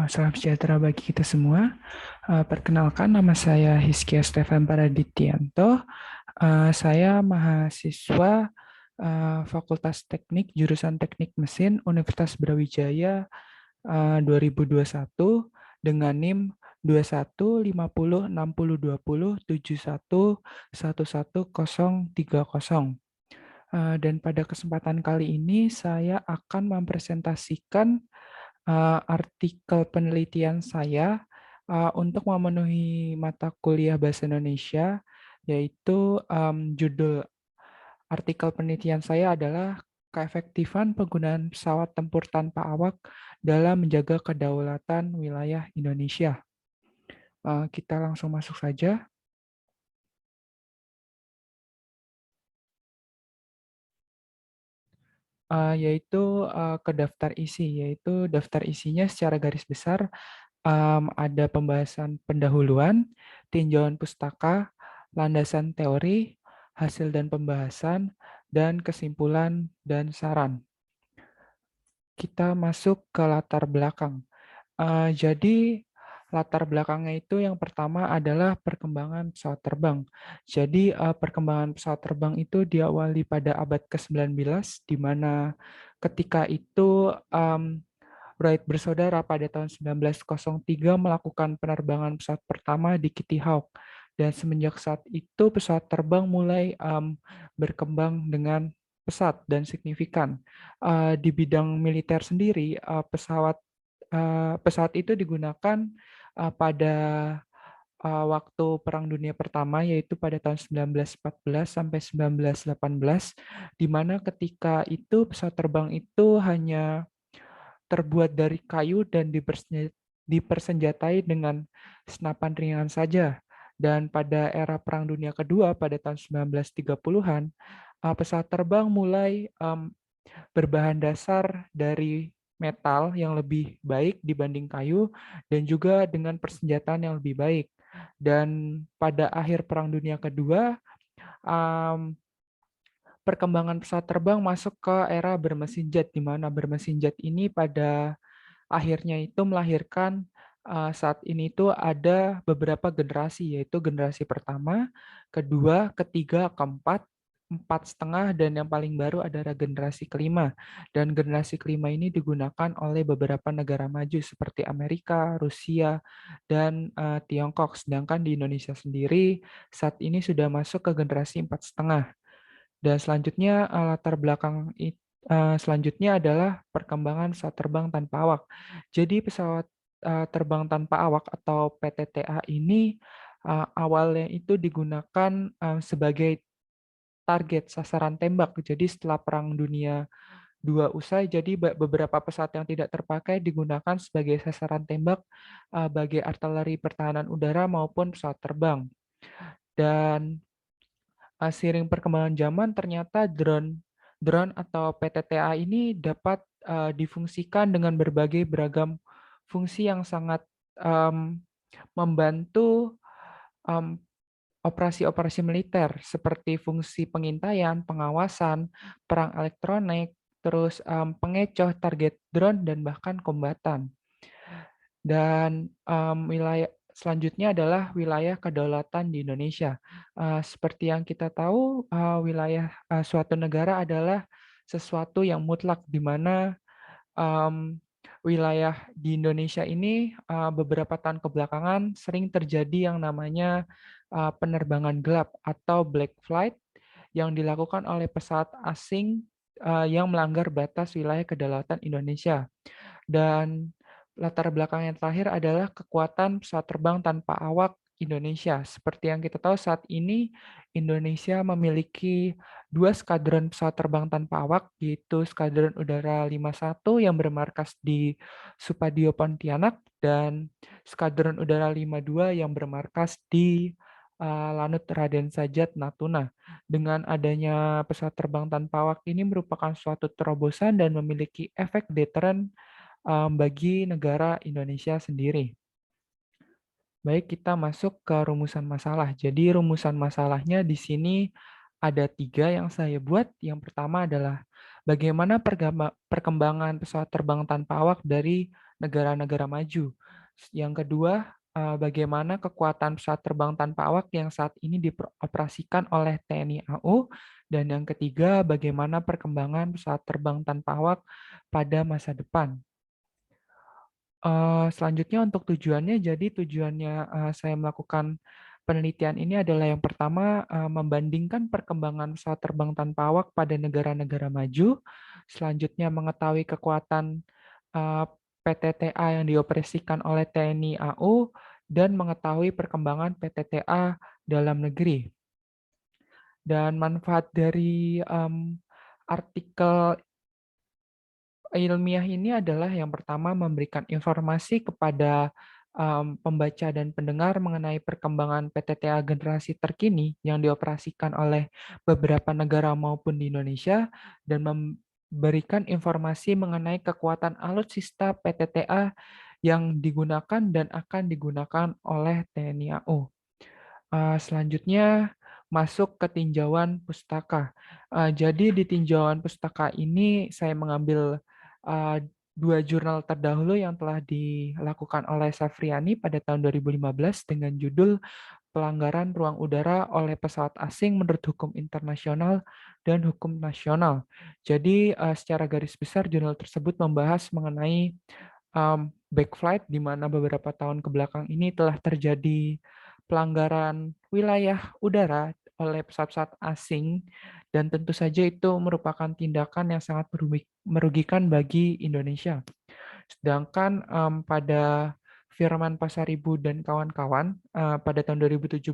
Salam sejahtera bagi kita semua. Perkenalkan, nama saya Hizkia Stefan Paradityanto. Saya mahasiswa Fakultas Teknik, jurusan Teknik Mesin, Universitas Brawijaya 2021 dengan NIM 21506020711130. Dan pada kesempatan kali ini saya akan mempresentasikan artikel penelitian saya untuk memenuhi mata kuliah Bahasa Indonesia, yaitu judul artikel penelitian saya adalah keefektifan penggunaan pesawat tempur tanpa awak dalam menjaga kedaulatan wilayah Indonesia. Kita langsung masuk saja. Yaitu ke daftar isi, yaitu daftar isinya secara garis besar ada pembahasan pendahuluan, tinjauan pustaka, landasan teori, hasil dan pembahasan, dan kesimpulan dan saran. Kita masuk ke latar belakang. Jadi latar belakangnya itu yang pertama adalah perkembangan pesawat terbang. Jadi perkembangan pesawat terbang itu diawali pada abad ke-19, di mana ketika itu Wright bersaudara pada tahun 1903 melakukan penerbangan pesawat pertama di Kitty Hawk. Dan semenjak saat itu pesawat terbang mulai berkembang dengan pesat dan signifikan. Di bidang militer sendiri, pesawat itu digunakan pada waktu Perang Dunia Pertama, yaitu pada tahun 1914 sampai 1918, di mana ketika itu pesawat terbang itu hanya terbuat dari kayu dan dipersenjatai dengan senapan ringan saja. Dan pada era Perang Dunia Kedua pada tahun 1930-an, pesawat terbang mulai berbahan dasar dari metal yang lebih baik dibanding kayu dan juga dengan persenjataan yang lebih baik. Dan pada akhir Perang Dunia Kedua, perkembangan pesawat terbang masuk ke era bermesin jet, di mana bermesin jet ini pada akhirnya itu melahirkan saat ini itu ada beberapa generasi, yaitu generasi pertama, kedua, ketiga, keempat, empat setengah, dan yang paling baru adalah generasi kelima. Dan generasi kelima ini digunakan oleh beberapa negara maju seperti Amerika, Rusia, dan Tiongkok. Sedangkan di Indonesia sendiri saat ini sudah masuk ke generasi empat setengah. Dan selanjutnya latar belakang selanjutnya adalah perkembangan pesawat terbang tanpa awak. Jadi pesawat terbang tanpa awak atau PTTA ini awalnya itu digunakan sebagai target sasaran tembak. Jadi setelah Perang Dunia II usai, jadi beberapa pesawat yang tidak terpakai digunakan sebagai sasaran tembak bagi artileri pertahanan udara maupun pesawat terbang. Dan seiring perkembangan zaman ternyata drone atau PTTA ini dapat difungsikan dengan berbagai beragam fungsi yang sangat membantu em, operasi-operasi militer seperti fungsi pengintaian, pengawasan, perang elektronik, terus pengecoh target drone dan bahkan kombatan. Dan wilayah selanjutnya adalah wilayah kedaulatan di Indonesia. Seperti yang kita tahu, wilayah suatu negara adalah sesuatu yang mutlak, di mana wilayah di Indonesia ini beberapa tahun kebelakangan sering terjadi yang namanya penerbangan gelap atau black flight yang dilakukan oleh pesawat asing yang melanggar batas wilayah kedaulatan Indonesia. Dan latar belakang yang terakhir adalah kekuatan pesawat terbang tanpa awak Indonesia. Seperti yang kita tahu saat ini, Indonesia memiliki 2 skadron pesawat terbang tanpa awak, yaitu Skadron Udara 51 yang bermarkas di Supadio, Pontianak, dan Skadron Udara 52 yang bermarkas di Lanut Raden Sajat, Natuna. Dengan adanya pesawat terbang tanpa awak ini merupakan suatu terobosan dan memiliki efek deteren bagi negara Indonesia sendiri. Baik, kita masuk ke rumusan masalah. Jadi rumusan masalahnya di sini ada 3 yang saya buat. Yang pertama adalah Bagaimana perkembangan pesawat terbang tanpa awak dari negara-negara maju? Yang kedua, bagaimana kekuatan pesawat terbang tanpa awak yang saat ini dioperasikan oleh TNI AU? Dan yang ketiga, bagaimana perkembangan pesawat terbang tanpa awak pada masa depan? Selanjutnya untuk tujuannya, jadi tujuannya saya melakukan penelitian ini adalah yang pertama, membandingkan perkembangan pesawat terbang tanpa awak pada negara-negara maju, selanjutnya mengetahui kekuatan PTTA yang dioperasikan oleh TNI AU, dan mengetahui perkembangan PTTA dalam negeri. Dan manfaat dari artikel ilmiah ini adalah yang pertama memberikan informasi kepada pembaca dan pendengar mengenai perkembangan PTTA generasi terkini yang dioperasikan oleh beberapa negara maupun di Indonesia, dan memberikan informasi mengenai kekuatan alutsista PTTA yang digunakan dan akan digunakan oleh TNI AU. Selanjutnya masuk ke tinjauan pustaka. Jadi di tinjauan pustaka ini saya mengambil dua jurnal terdahulu yang telah dilakukan oleh Safriani pada tahun 2015 dengan judul Pelanggaran Ruang Udara oleh Pesawat Asing Menurut Hukum Internasional dan Hukum Nasional. Jadi secara garis besar jurnal tersebut membahas mengenai backflight, di mana beberapa tahun ke belakang ini telah terjadi pelanggaran wilayah udara oleh pesawat-pesawat asing, dan tentu saja itu merupakan tindakan yang sangat merugikan bagi Indonesia. Sedangkan pada Firman Pasaribu dan kawan-kawan pada tahun 2017,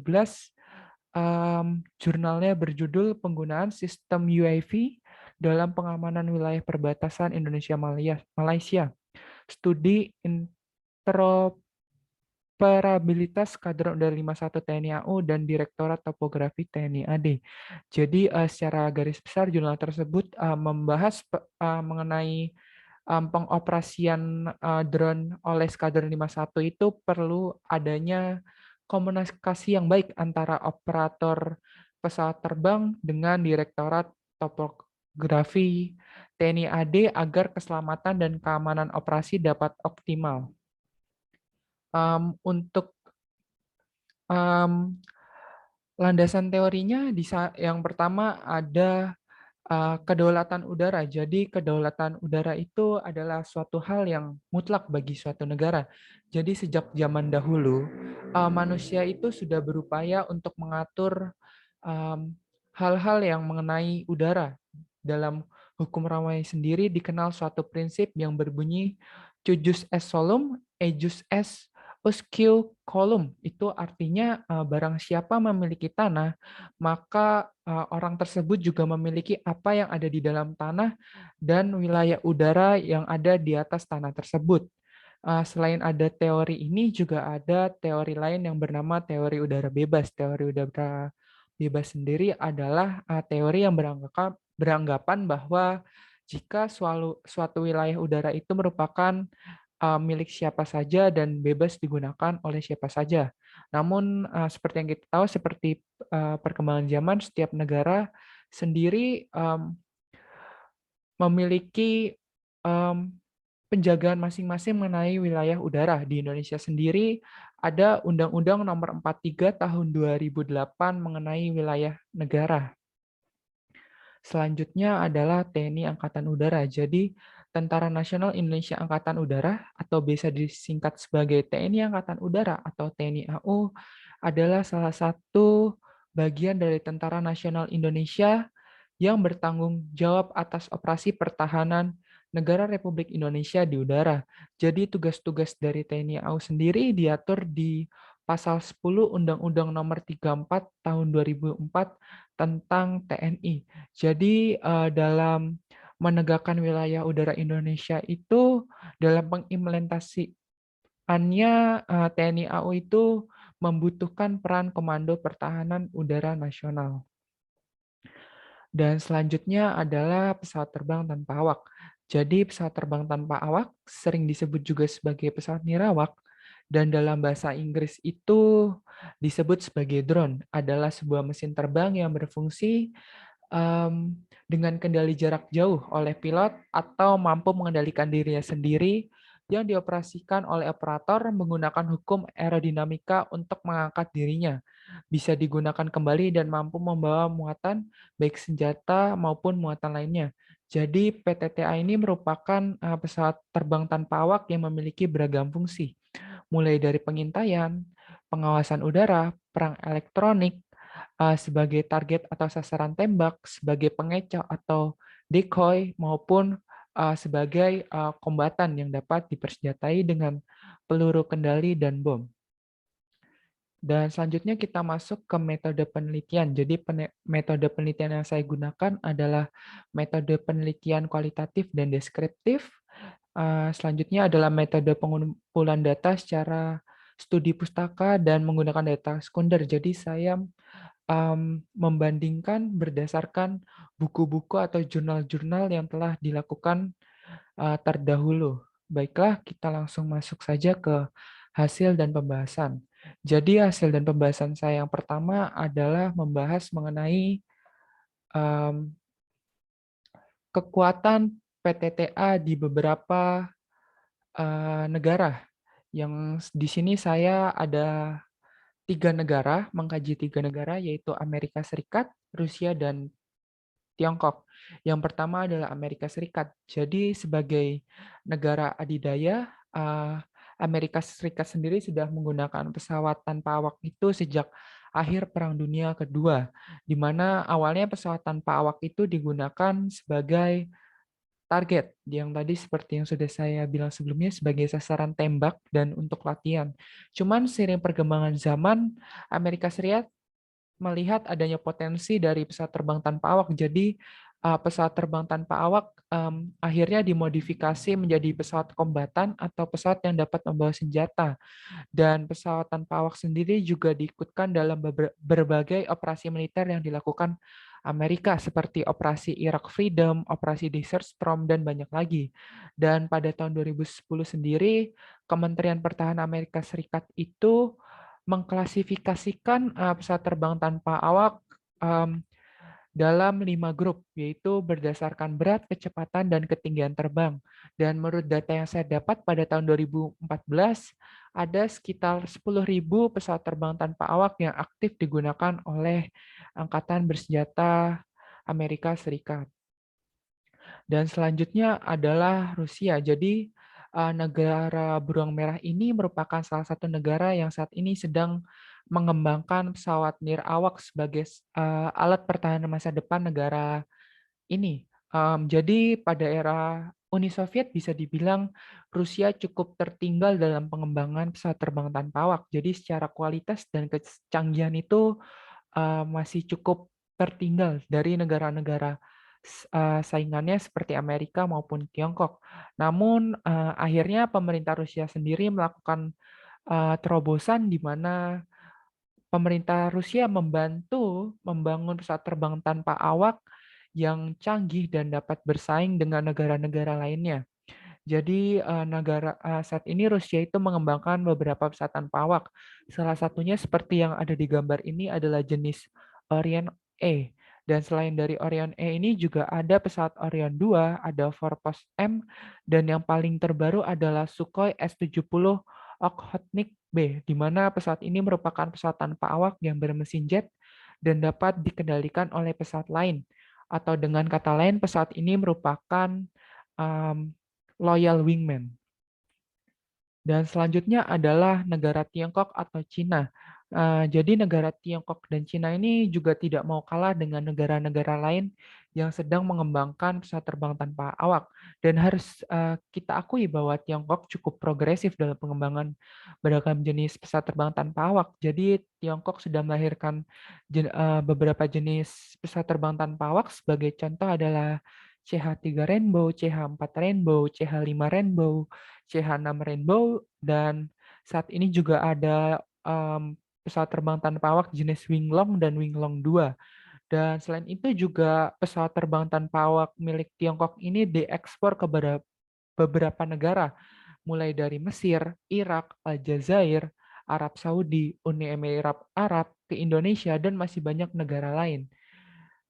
jurnalnya berjudul Penggunaan Sistem UAV dalam Pengamanan Wilayah Perbatasan Indonesia-Malaysia. Studi interoperabilitas Skadron Udara 51 TNI AU dan Direktorat Topografi TNI AD. Jadi secara garis besar jurnal tersebut membahas mengenai pengoperasian drone oleh Skadron 51 itu perlu adanya komunikasi yang baik antara operator pesawat terbang dengan Direktorat Topografi TNI AD agar keselamatan dan keamanan operasi dapat optimal. Untuk landasan teorinya, yang pertama ada kedaulatan udara. Jadi kedaulatan udara itu adalah suatu hal yang mutlak bagi suatu negara. Jadi sejak zaman dahulu, manusia itu sudah berupaya untuk mengatur hal-hal yang mengenai udara. Dalam hukum Ramai sendiri dikenal suatu prinsip yang berbunyi Cujus est solum, ejus est usque colum. Itu artinya barang siapa memiliki tanah, maka orang tersebut juga memiliki apa yang ada di dalam tanah dan wilayah udara yang ada di atas tanah tersebut. Selain ada teori ini, juga ada teori lain yang bernama teori udara bebas. Teori udara bebas sendiri adalah teori yang beranggapan bahwa jika suatu wilayah udara itu merupakan milik siapa saja dan bebas digunakan oleh siapa saja. Namun seperti yang kita tahu, seperti perkembangan zaman, setiap negara sendiri memiliki penjagaan masing-masing mengenai wilayah udara. Di Indonesia sendiri ada Undang-Undang Nomor 43 Tahun 2008 mengenai wilayah negara. Selanjutnya adalah TNI Angkatan Udara. Jadi Tentara Nasional Indonesia Angkatan Udara atau bisa disingkat sebagai TNI Angkatan Udara atau TNI AU adalah salah satu bagian dari Tentara Nasional Indonesia yang bertanggung jawab atas operasi pertahanan negara Republik Indonesia di udara. Jadi tugas-tugas dari TNI AU sendiri diatur di Pasal 10 Undang-Undang Nomor 34 Tahun 2004 tentang TNI. Jadi dalam menegakkan wilayah udara Indonesia itu, dalam pengimplementasiannya TNI AU itu membutuhkan peran Komando Pertahanan Udara Nasional. Dan selanjutnya adalah pesawat terbang tanpa awak. Jadi pesawat terbang tanpa awak sering disebut juga sebagai pesawat nirawak, dan dalam bahasa Inggris itu disebut sebagai drone, adalah sebuah mesin terbang yang berfungsi dengan kendali jarak jauh oleh pilot atau mampu mengendalikan dirinya sendiri yang dioperasikan oleh operator menggunakan hukum aerodinamika untuk mengangkat dirinya. Bisa digunakan kembali dan mampu membawa muatan baik senjata maupun muatan lainnya. Jadi PTTA ini merupakan pesawat terbang tanpa awak yang memiliki beragam fungsi, mulai dari pengintaian, pengawasan udara, perang elektronik, sebagai target atau sasaran tembak, sebagai pengecoh atau decoy, maupun sebagai kombatan yang dapat dipersenjatai dengan peluru kendali dan bom. Dan selanjutnya kita masuk ke metode penelitian. Jadi metode penelitian yang saya gunakan adalah metode penelitian kualitatif dan deskriptif. Selanjutnya adalah metode pengumpulan data secara studi pustaka dan menggunakan data sekunder. Jadi saya membandingkan berdasarkan buku-buku atau jurnal-jurnal yang telah dilakukan terdahulu. Baiklah, kita langsung masuk saja ke hasil dan pembahasan. Jadi hasil dan pembahasan saya yang pertama adalah membahas mengenai em, kekuatan PTTA di beberapa negara. Yang di sini saya ada 3 negara, mengkaji 3 negara, yaitu Amerika Serikat, Rusia, dan Tiongkok. Yang pertama adalah Amerika Serikat. Jadi sebagai negara adidaya, Amerika Serikat sendiri sudah menggunakan pesawat tanpa awak itu sejak akhir Perang Dunia Kedua, di mana awalnya pesawat tanpa awak itu digunakan sebagai target, yang tadi seperti yang sudah saya bilang sebelumnya sebagai sasaran tembak dan untuk latihan. Cuman seiring perkembangan zaman, Amerika Serikat melihat adanya potensi dari pesawat terbang tanpa awak. Jadi pesawat terbang tanpa awak akhirnya dimodifikasi menjadi pesawat kombatan atau pesawat yang dapat membawa senjata. Dan pesawat tanpa awak sendiri juga diikutkan dalam berbagai operasi militer yang dilakukan Amerika seperti Operasi Iraq Freedom, Operasi Desert Storm, dan banyak lagi. Dan pada tahun 2010 sendiri, Kementerian Pertahanan Amerika Serikat itu mengklasifikasikan pesawat terbang tanpa awak dalam 5 grup, yaitu berdasarkan berat, kecepatan, dan ketinggian terbang. Dan menurut data yang saya dapat pada tahun 2014, ada sekitar 10.000 pesawat terbang tanpa awak yang aktif digunakan oleh Angkatan Bersenjata Amerika Serikat. Dan selanjutnya adalah Rusia. Jadi negara beruang merah ini merupakan salah satu negara yang saat ini sedang mengembangkan pesawat nirawak sebagai alat pertahanan masa depan negara ini. Jadi pada era Uni Soviet bisa dibilang Rusia cukup tertinggal dalam pengembangan pesawat terbang tanpa awak. Jadi secara kualitas dan kecanggihan itu masih cukup tertinggal dari negara-negara saingannya seperti Amerika maupun Tiongkok. Namun akhirnya pemerintah Rusia sendiri melakukan terobosan di mana pemerintah Rusia membantu membangun pesawat terbang tanpa awak yang canggih dan dapat bersaing dengan negara-negara lainnya. Jadi saat ini Rusia itu mengembangkan beberapa pesawat tanpa awak. Salah satunya seperti yang ada di gambar ini adalah jenis Orion E. Dan selain dari Orion E ini juga ada pesawat Orion 2, ada Forpos M, dan yang paling terbaru adalah Sukhoi S-70 Okhotnik B, di mana pesawat ini merupakan pesawat tanpa awak yang bermesin jet dan dapat dikendalikan oleh pesawat lain. Atau dengan kata lain, pesawat ini merupakan um, loyal wingman. Dan selanjutnya adalah negara Tiongkok atau Cina. Jadi negara Tiongkok dan Cina ini juga tidak mau kalah dengan negara-negara lain yang sedang mengembangkan pesawat terbang tanpa awak. Dan harus kita akui bahwa Tiongkok cukup progresif dalam pengembangan beragam jenis pesawat terbang tanpa awak. Jadi Tiongkok sudah melahirkan beberapa jenis pesawat terbang tanpa awak. Sebagai contoh adalah CH-3 Rainbow, CH-4 Rainbow, CH-5 Rainbow, CH-6 Rainbow, dan saat ini juga ada pesawat terbang tanpa awak jenis Winglong dan Winglong 2. Dan selain itu juga pesawat terbang tanpa awak milik Tiongkok ini diekspor ke beberapa negara, mulai dari Mesir, Irak, Aljazair, Arab Saudi, Uni Emirat Arab, ke Indonesia, dan masih banyak negara lain.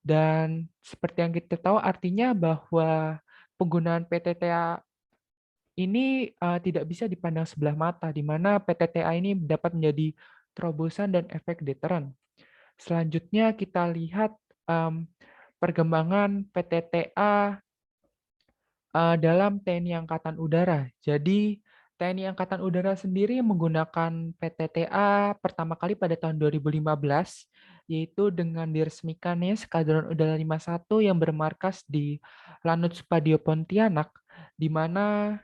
Dan seperti yang kita tahu artinya bahwa penggunaan PTTA ini tidak bisa dipandang sebelah mata, di mana PTTA ini dapat menjadi terobosan dan efek deteren. Selanjutnya kita lihat em, perkembangan PTTA dalam TNI Angkatan Udara. Jadi TNI Angkatan Udara sendiri menggunakan PTTA pertama kali pada tahun 2015, yaitu dengan diresmikannya Skadron Udara 51 yang bermarkas di Lanut Supadio Pontianak, di mana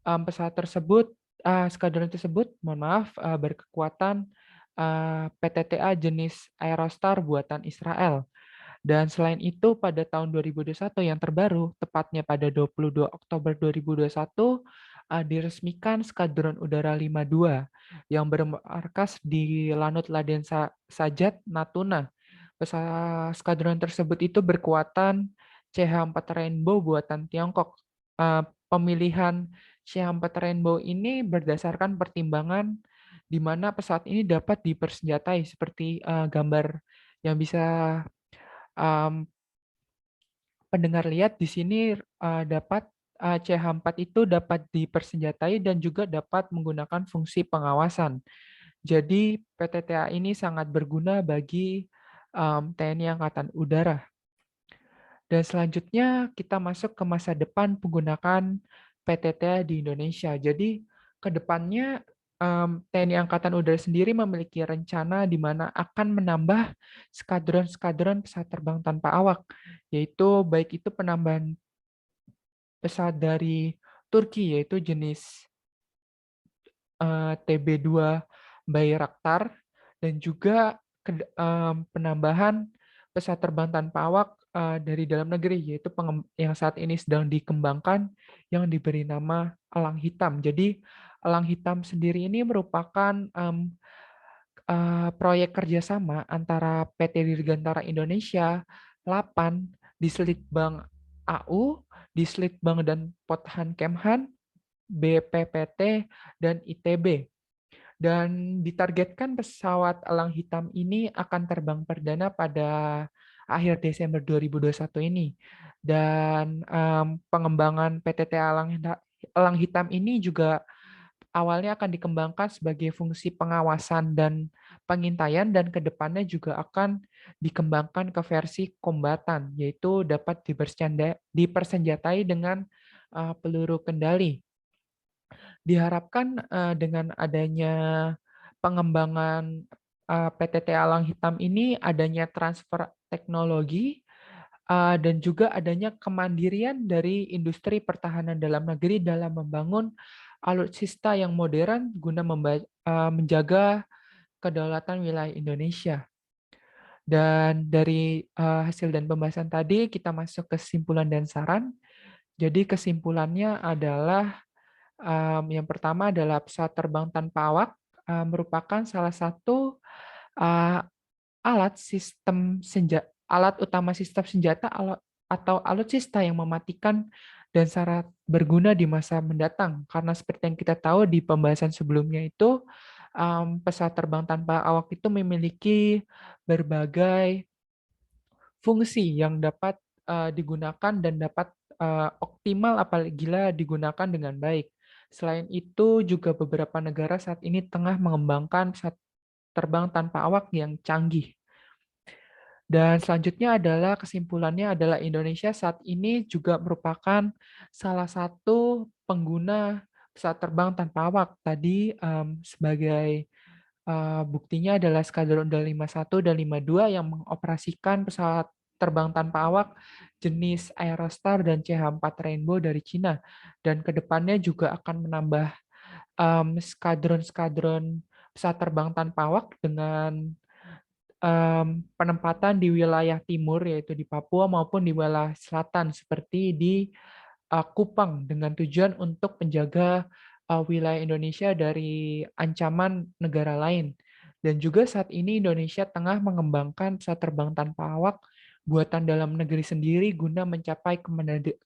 pesawat tersebut, skadron tersebut, mohon maaf, berkekuatan PTTA jenis Aerostar buatan Israel. Dan selain itu, pada tahun 2021 yang terbaru, tepatnya pada 22 Oktober 2021, diresmikan Skadron Udara 52 yang bermarkas di Lanut Laden Sajat, Natuna. Skadron tersebut itu berkuatan CH-4 Rainbow buatan Tiongkok. Pemilihan CH-4 Rainbow ini berdasarkan pertimbangan di mana pesawat ini dapat dipersenjatai seperti gambar yang bisa pendengar lihat di sini dapat CH-4 itu dapat dipersenjatai dan juga dapat menggunakan fungsi pengawasan. Jadi PTTA ini sangat berguna bagi TNI Angkatan Udara. Dan selanjutnya kita masuk ke masa depan penggunaan PTTA di Indonesia. Jadi ke depannya TNI Angkatan Udara sendiri memiliki rencana di mana akan menambah skadron-skadron pesawat terbang tanpa awak, yaitu baik itu penambahan pesawat dari Turki, yaitu jenis TB2 Bayraktar, dan juga penambahan pesawat terbang tanpa awak dari dalam negeri, yaitu yang saat ini sedang dikembangkan yang diberi nama Elang Hitam. Jadi Elang Hitam sendiri ini merupakan proyek kerjasama antara PT Dirgantara Indonesia, LAPAN, Dislitbang AU, Dislitbang dan Pothan Kemhan, BPPT, dan ITB. Dan ditargetkan pesawat Elang Hitam ini akan terbang perdana pada akhir Desember 2021 ini. Dan pengembangan PTT Elang Hitam ini juga awalnya akan dikembangkan sebagai fungsi pengawasan dan pengintaian, dan kedepannya juga akan dikembangkan ke versi kombatan, yaitu dapat dipersenjatai dengan peluru kendali. Diharapkan dengan adanya pengembangan PTT Elang Hitam ini, adanya transfer teknologi dan juga adanya kemandirian dari industri pertahanan dalam negeri dalam membangun alutsista yang modern guna menjaga kedaulatan wilayah Indonesia. Dan dari hasil dan pembahasan tadi, kita masuk ke kesimpulan dan saran. Jadi kesimpulannya adalah yang pertama adalah pesawat terbang tanpa awak merupakan salah satu alat utama sistem senjata atau alutsista yang mematikan dan sangat berguna di masa mendatang. Karena seperti yang kita tahu di pembahasan sebelumnya itu, pesawat terbang tanpa awak itu memiliki berbagai fungsi yang dapat digunakan dan dapat optimal apabila digunakan dengan baik. Selain itu, juga beberapa negara saat ini tengah mengembangkan pesawat terbang tanpa awak yang canggih. Dan selanjutnya adalah kesimpulannya adalah Indonesia saat ini juga merupakan salah satu pengguna pesawat terbang tanpa awak. Tadi sebagai buktinya adalah Skadron Udara 51 dan 52 yang mengoperasikan pesawat terbang tanpa awak jenis Aerostar dan CH-4 Rainbow dari Cina. Dan kedepannya juga akan menambah skadron-skadron pesawat terbang tanpa awak dengan penempatan di wilayah timur, yaitu di Papua, maupun di wilayah selatan, seperti di Kupang, dengan tujuan untuk menjaga wilayah Indonesia dari ancaman negara lain. Dan juga saat ini Indonesia tengah mengembangkan pesawat terbang tanpa awak buatan dalam negeri sendiri guna mencapai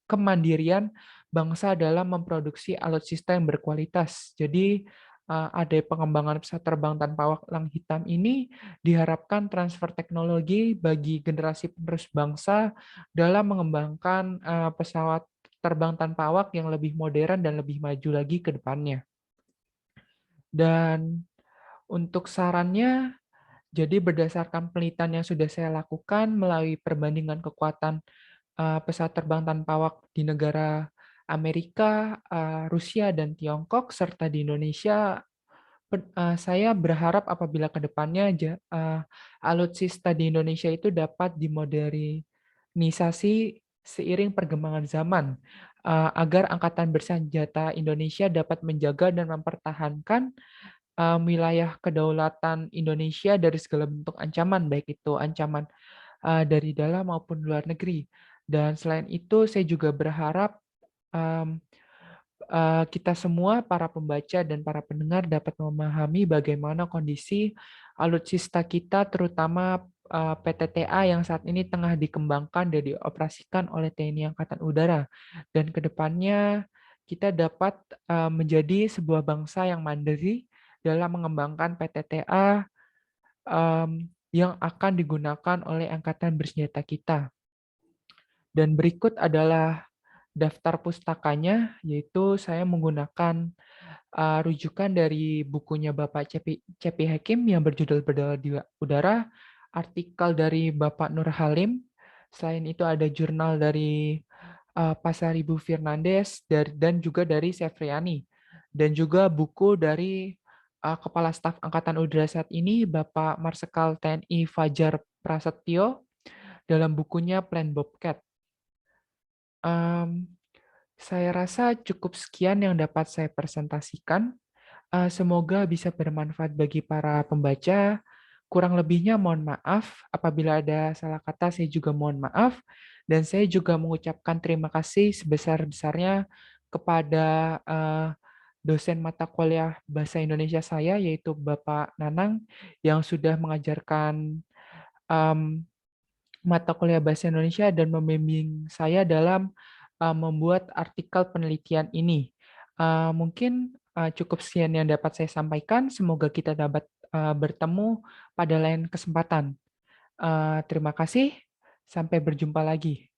kemandirian bangsa dalam memproduksi alutsista yang berkualitas. Jadi ada pengembangan pesawat terbang tanpa awak lang hitam ini diharapkan transfer teknologi bagi generasi penerus bangsa dalam mengembangkan pesawat terbang tanpa awak yang lebih modern dan lebih maju lagi ke depannya. Dan untuk sarannya, jadi berdasarkan penelitian yang sudah saya lakukan melalui perbandingan kekuatan pesawat terbang tanpa awak di negara Amerika, Rusia, dan Tiongkok, serta di Indonesia, saya berharap apabila ke depannya alutsista di Indonesia itu dapat dimodernisasi seiring perkembangan zaman, agar Angkatan Bersenjata Indonesia dapat menjaga dan mempertahankan wilayah kedaulatan Indonesia dari segala bentuk ancaman, baik itu ancaman dari dalam maupun luar negeri. Dan selain itu, saya juga berharap em, kita semua, para pembaca dan para pendengar, dapat memahami bagaimana kondisi alutsista kita, terutama PTTA yang saat ini tengah dikembangkan dan dioperasikan oleh TNI Angkatan Udara. Dan ke depannya kita dapat menjadi sebuah bangsa yang mandiri dalam mengembangkan PTTA yang akan digunakan oleh Angkatan Bersenjata kita. Dan berikut adalah daftar pustakanya, yaitu saya menggunakan rujukan dari bukunya Bapak Cepi Hakim yang berjudul Berdaul di Udara, artikel dari Bapak Nur Halim, selain itu ada jurnal dari Pasaribu Fernandes dan juga dari Sefriani, dan juga buku dari Kepala Staf Angkatan Udara saat ini, Bapak Marsikal TNI Fajar Prasetyo, dalam bukunya Plan Bobcat. Em, saya rasa cukup sekian yang dapat saya presentasikan. Semoga bisa bermanfaat bagi para pembaca. Kurang lebihnya mohon maaf. Apabila ada salah kata, saya juga mohon maaf. Dan saya juga mengucapkan terima kasih sebesar-besarnya kepada dosen mata kuliah Bahasa Indonesia saya, yaitu Bapak Nanang, yang sudah mengajarkan em, mata kuliah Bahasa Indonesia dan membimbing saya dalam membuat artikel penelitian ini. Mungkin cukup sekian yang dapat saya sampaikan. Semoga kita dapat bertemu pada lain kesempatan. Terima kasih. Sampai berjumpa lagi.